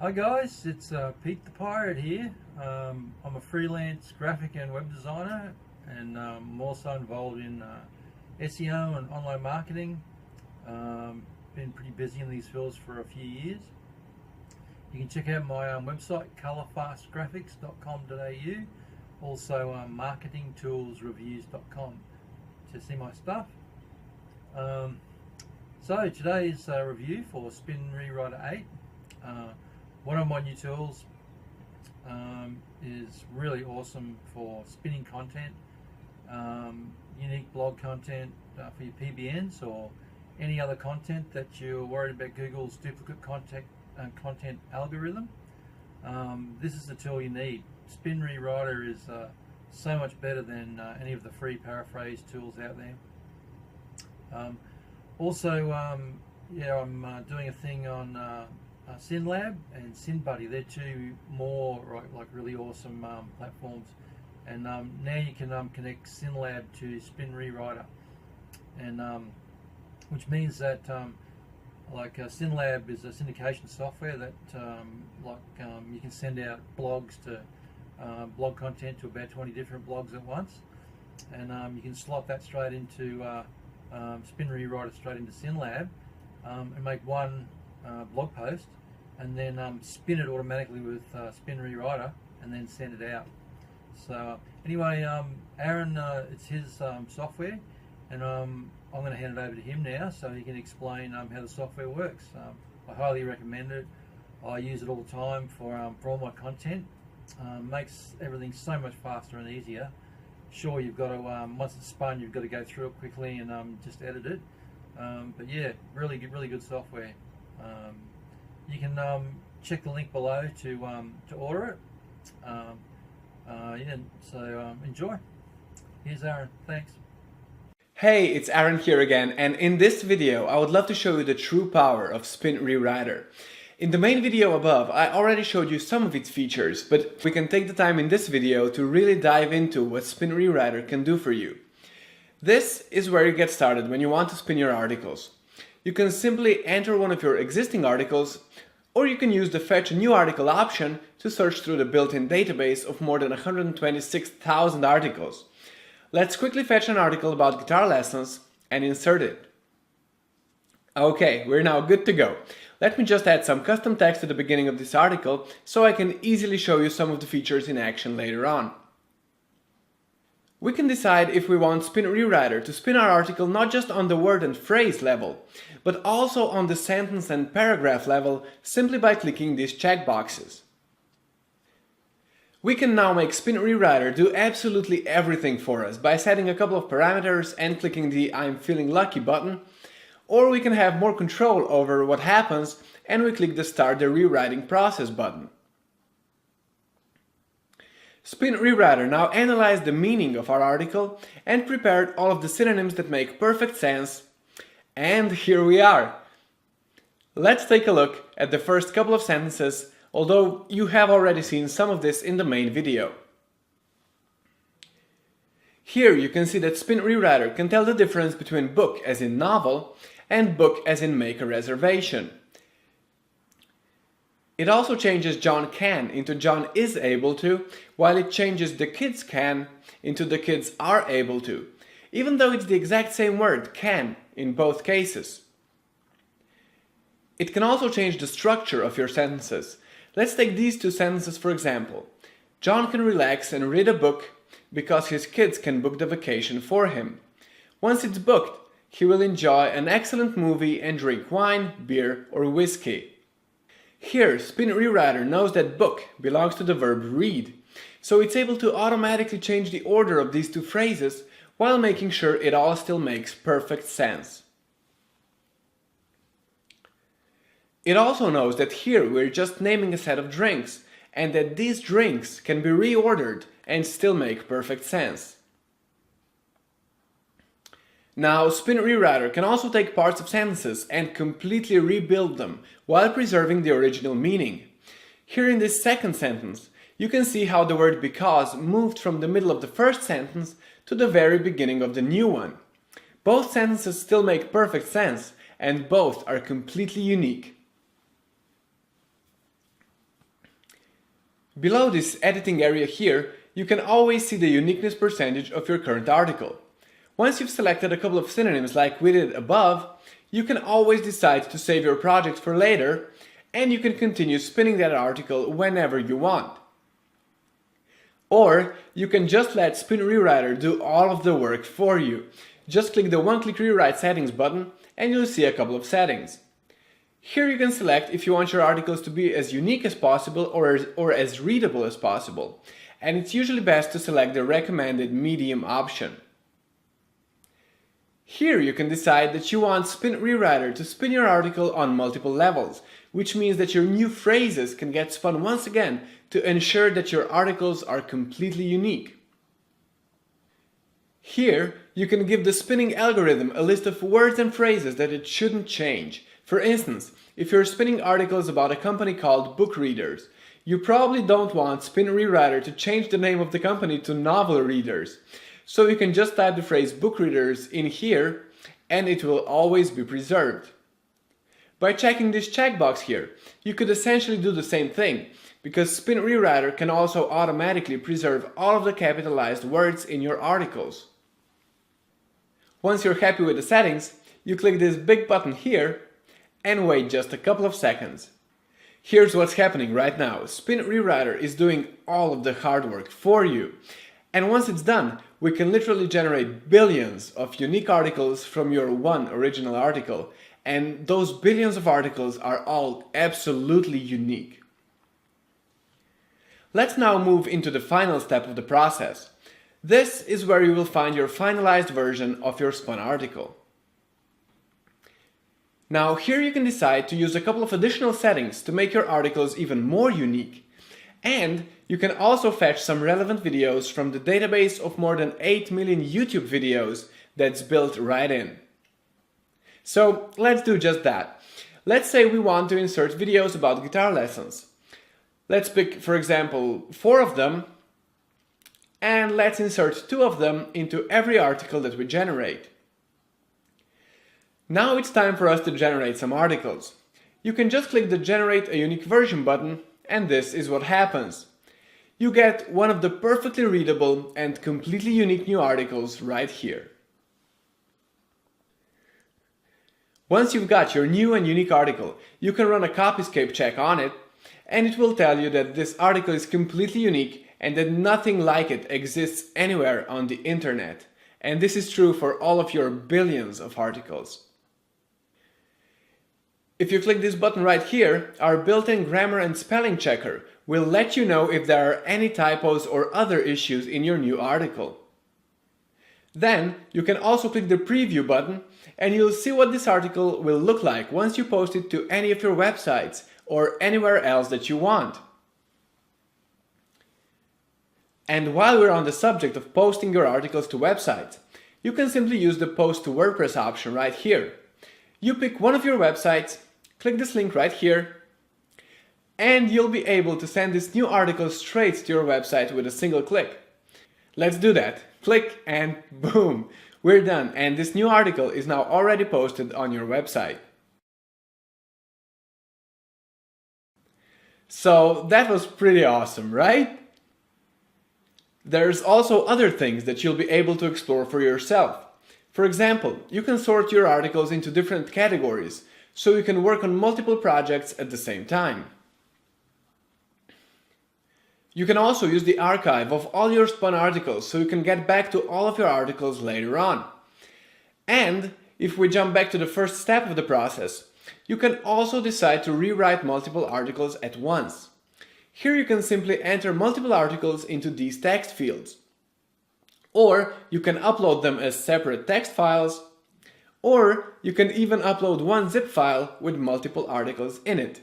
Hi guys, it's Pete the Pirate here. I'm a freelance graphic and web designer, and I'm also involved in SEO and online marketing. Been pretty busy in these fields for a few years. You can check out my website colourfastgraphics.com.au, also marketingtoolsreviews.com to see my stuff. So today's review for Spin Rewriter 8. One of my new tools is really awesome for spinning content, unique blog content for your PBNs or any other content that you're worried about Google's duplicate content algorithm. This is the tool you need. Spin Rewriter is so much better than any of the free paraphrase tools out there. Also, I'm doing a thing on SynLab and SynBuddy. They're two more like really awesome platforms, and now you can connect SynLab to Spin Rewriter, and which means that SynLab is a syndication software that you can send out blogs to blog content to about 20 different blogs at once, and you can slot that straight into Spin Rewriter straight into SynLab, and make one blog post, and then spin it automatically with Spin Rewriter, and then send it out. So anyway, Aaron, it's his software, and I'm going to hand it over to him now so he can explain how the software works. I highly recommend it. I use it all the time for all my content. Makes everything so much faster and easier. Sure, you've got to once it's spun, you've got to go through it quickly and just edit it. But yeah, really good software. You can check the link below to order it. So enjoy. Here's Aaron. Thanks. Hey, it's Aaron here again, and in this video I would love to show you the true power of Spin Rewriter. In the main video above, I already showed you some of its features, but we can take the time in this video to really dive into what Spin Rewriter can do for you. This is where you get started when you want to spin your articles. You can simply enter one of your existing articles, or you can use the Fetch a New Article option to search through the built-in database of more than 126,000 articles. Let's quickly fetch an article about guitar lessons and insert it. Okay, we're now good to go. Let me just add some custom text at the beginning of this article so I can easily show you some of the features in action later on. We can decide if we want Spin Rewriter to spin our article not just on the word and phrase level, but also on the sentence and paragraph level simply by clicking these checkboxes. We can now make Spin Rewriter do absolutely everything for us by setting a couple of parameters and clicking the I'm feeling lucky button, or we can have more control over what happens and we click the Start the Rewriting Process button. Spin Rewriter now analyzed the meaning of our article and prepared all of the synonyms that make perfect sense, and here we are! Let's take a look at the first couple of sentences, although you have already seen some of this in the main video. Here you can see that Spin Rewriter can tell the difference between book as in novel and book as in make a reservation. It also changes John can into John is able to, while it changes the kids can into the kids are able to, even though it's the exact same word, can, in both cases. It can also change the structure of your sentences. Let's take these two sentences for example. John can relax and read a book because his kids can book the vacation for him. Once it's booked, he will enjoy an excellent movie and drink wine, beer, or whiskey. Here, Spin Rewriter knows that book belongs to the verb read, so it's able to automatically change the order of these two phrases while making sure it all still makes perfect sense. It also knows that here we're just naming a set of drinks, and that these drinks can be reordered and still make perfect sense. Now, Spin Rewriter can also take parts of sentences and completely rebuild them while preserving the original meaning. Here in this second sentence, you can see how the word because moved from the middle of the first sentence to the very beginning of the new one. Both sentences still make perfect sense, and both are completely unique. Below this editing area here, you can always see the uniqueness percentage of your current article. Once you've selected a couple of synonyms like we did above, you can always decide to save your project for later, and you can continue spinning that article whenever you want. Or you can just let Spin Rewriter do all of the work for you. Just click the one-click rewrite settings button and you'll see a couple of settings. Here you can select if you want your articles to be as unique as possible or as readable as possible, and it's usually best to select the recommended medium option. Here you can decide that you want Spin Rewriter to spin your article on multiple levels, which means that your new phrases can get spun once again to ensure that your articles are completely unique. Here you can give the spinning algorithm a list of words and phrases that it shouldn't change. For instance, if you're spinning articles about a company called Book Readers, you probably don't want Spin Rewriter to change the name of the company to Novel Readers. So you can just type the phrase book readers in here and it will always be preserved. By checking this checkbox here, you could essentially do the same thing, because Spin Rewriter can also automatically preserve all of the capitalized words in your articles. Once you're happy with the settings, you click this big button here and wait just a couple of seconds. Here's what's happening right now. Spin Rewriter is doing all of the hard work for you. And once it's done, we can literally generate billions of unique articles from your one original article, and those billions of articles are all absolutely unique. Let's now move into the final step of the process. This is where you will find your finalized version of your spun article. Now here you can decide to use a couple of additional settings to make your articles even more unique. And you can also fetch some relevant videos from the database of more than 8 million YouTube videos that's built right in. So let's do just that. Let's say we want to insert videos about guitar lessons. Let's pick, for example, 4 of them, and let's insert 2 of them into every article that we generate. Now it's time for us to generate some articles. You can just click the Generate a Unique Version button, and this is what happens. You get one of the perfectly readable and completely unique new articles right here. Once you've got your new and unique article, you can run a copyscape check on it, and it will tell you that this article is completely unique and that nothing like it exists anywhere on the internet. And this is true for all of your billions of articles. If you click this button right here, our built-in grammar and spelling checker will let you know if there are any typos or other issues in your new article. Then you can also click the preview button and you'll see what this article will look like once you post it to any of your websites or anywhere else that you want. And while we're on the subject of posting your articles to websites, you can simply use the Post to WordPress option right here. You pick one of your websites, click this link right here, and you'll be able to send this new article straight to your website with a single click. Let's do that. Click and boom, we're done, and this new article is now already posted on your website. So that was pretty awesome, right? There's also other things that you'll be able to explore for yourself. For example, you can sort your articles into different categories, so you can work on multiple projects at the same time. You can also use the archive of all your spun articles so you can get back to all of your articles later on. And if we jump back to the first step of the process, you can also decide to rewrite multiple articles at once. Here you can simply enter multiple articles into these text fields. Or you can upload them as separate text files, or you can even upload one zip file with multiple articles in it.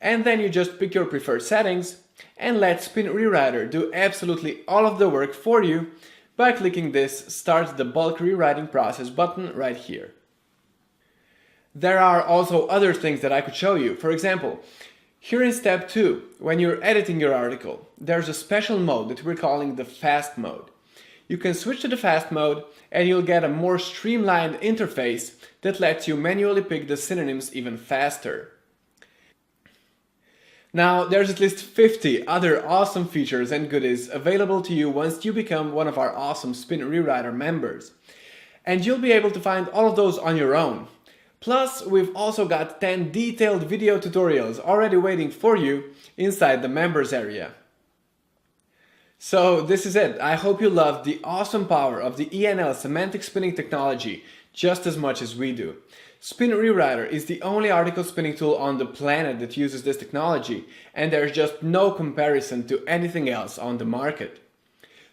And then you just pick your preferred settings and let Spin Rewriter do absolutely all of the work for you by clicking this Start the Bulk Rewriting Process button right here. There are also other things that I could show you. For example, here in step 2, when you're editing your article, there's a special mode that we're calling the fast mode. You can switch to the fast mode and you'll get a more streamlined interface that lets you manually pick the synonyms even faster. Now, there's at least 50 other awesome features and goodies available to you once you become one of our awesome Spin Rewriter members. And you'll be able to find all of those on your own. Plus, we've also got 10 detailed video tutorials already waiting for you inside the members area. So this is it. I hope you loved the awesome power of the ENL semantic spinning technology just as much as we do. Spin Rewriter is the only article spinning tool on the planet that uses this technology, and there's just no comparison to anything else on the market.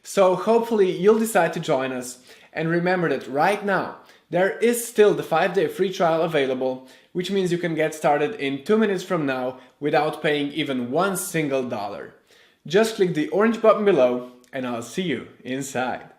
So hopefully you'll decide to join us, and remember that right now there is still the 5-day free trial available, which means you can get started in 2 minutes from now without paying even $1 single. Just click the orange button below and I'll see you inside.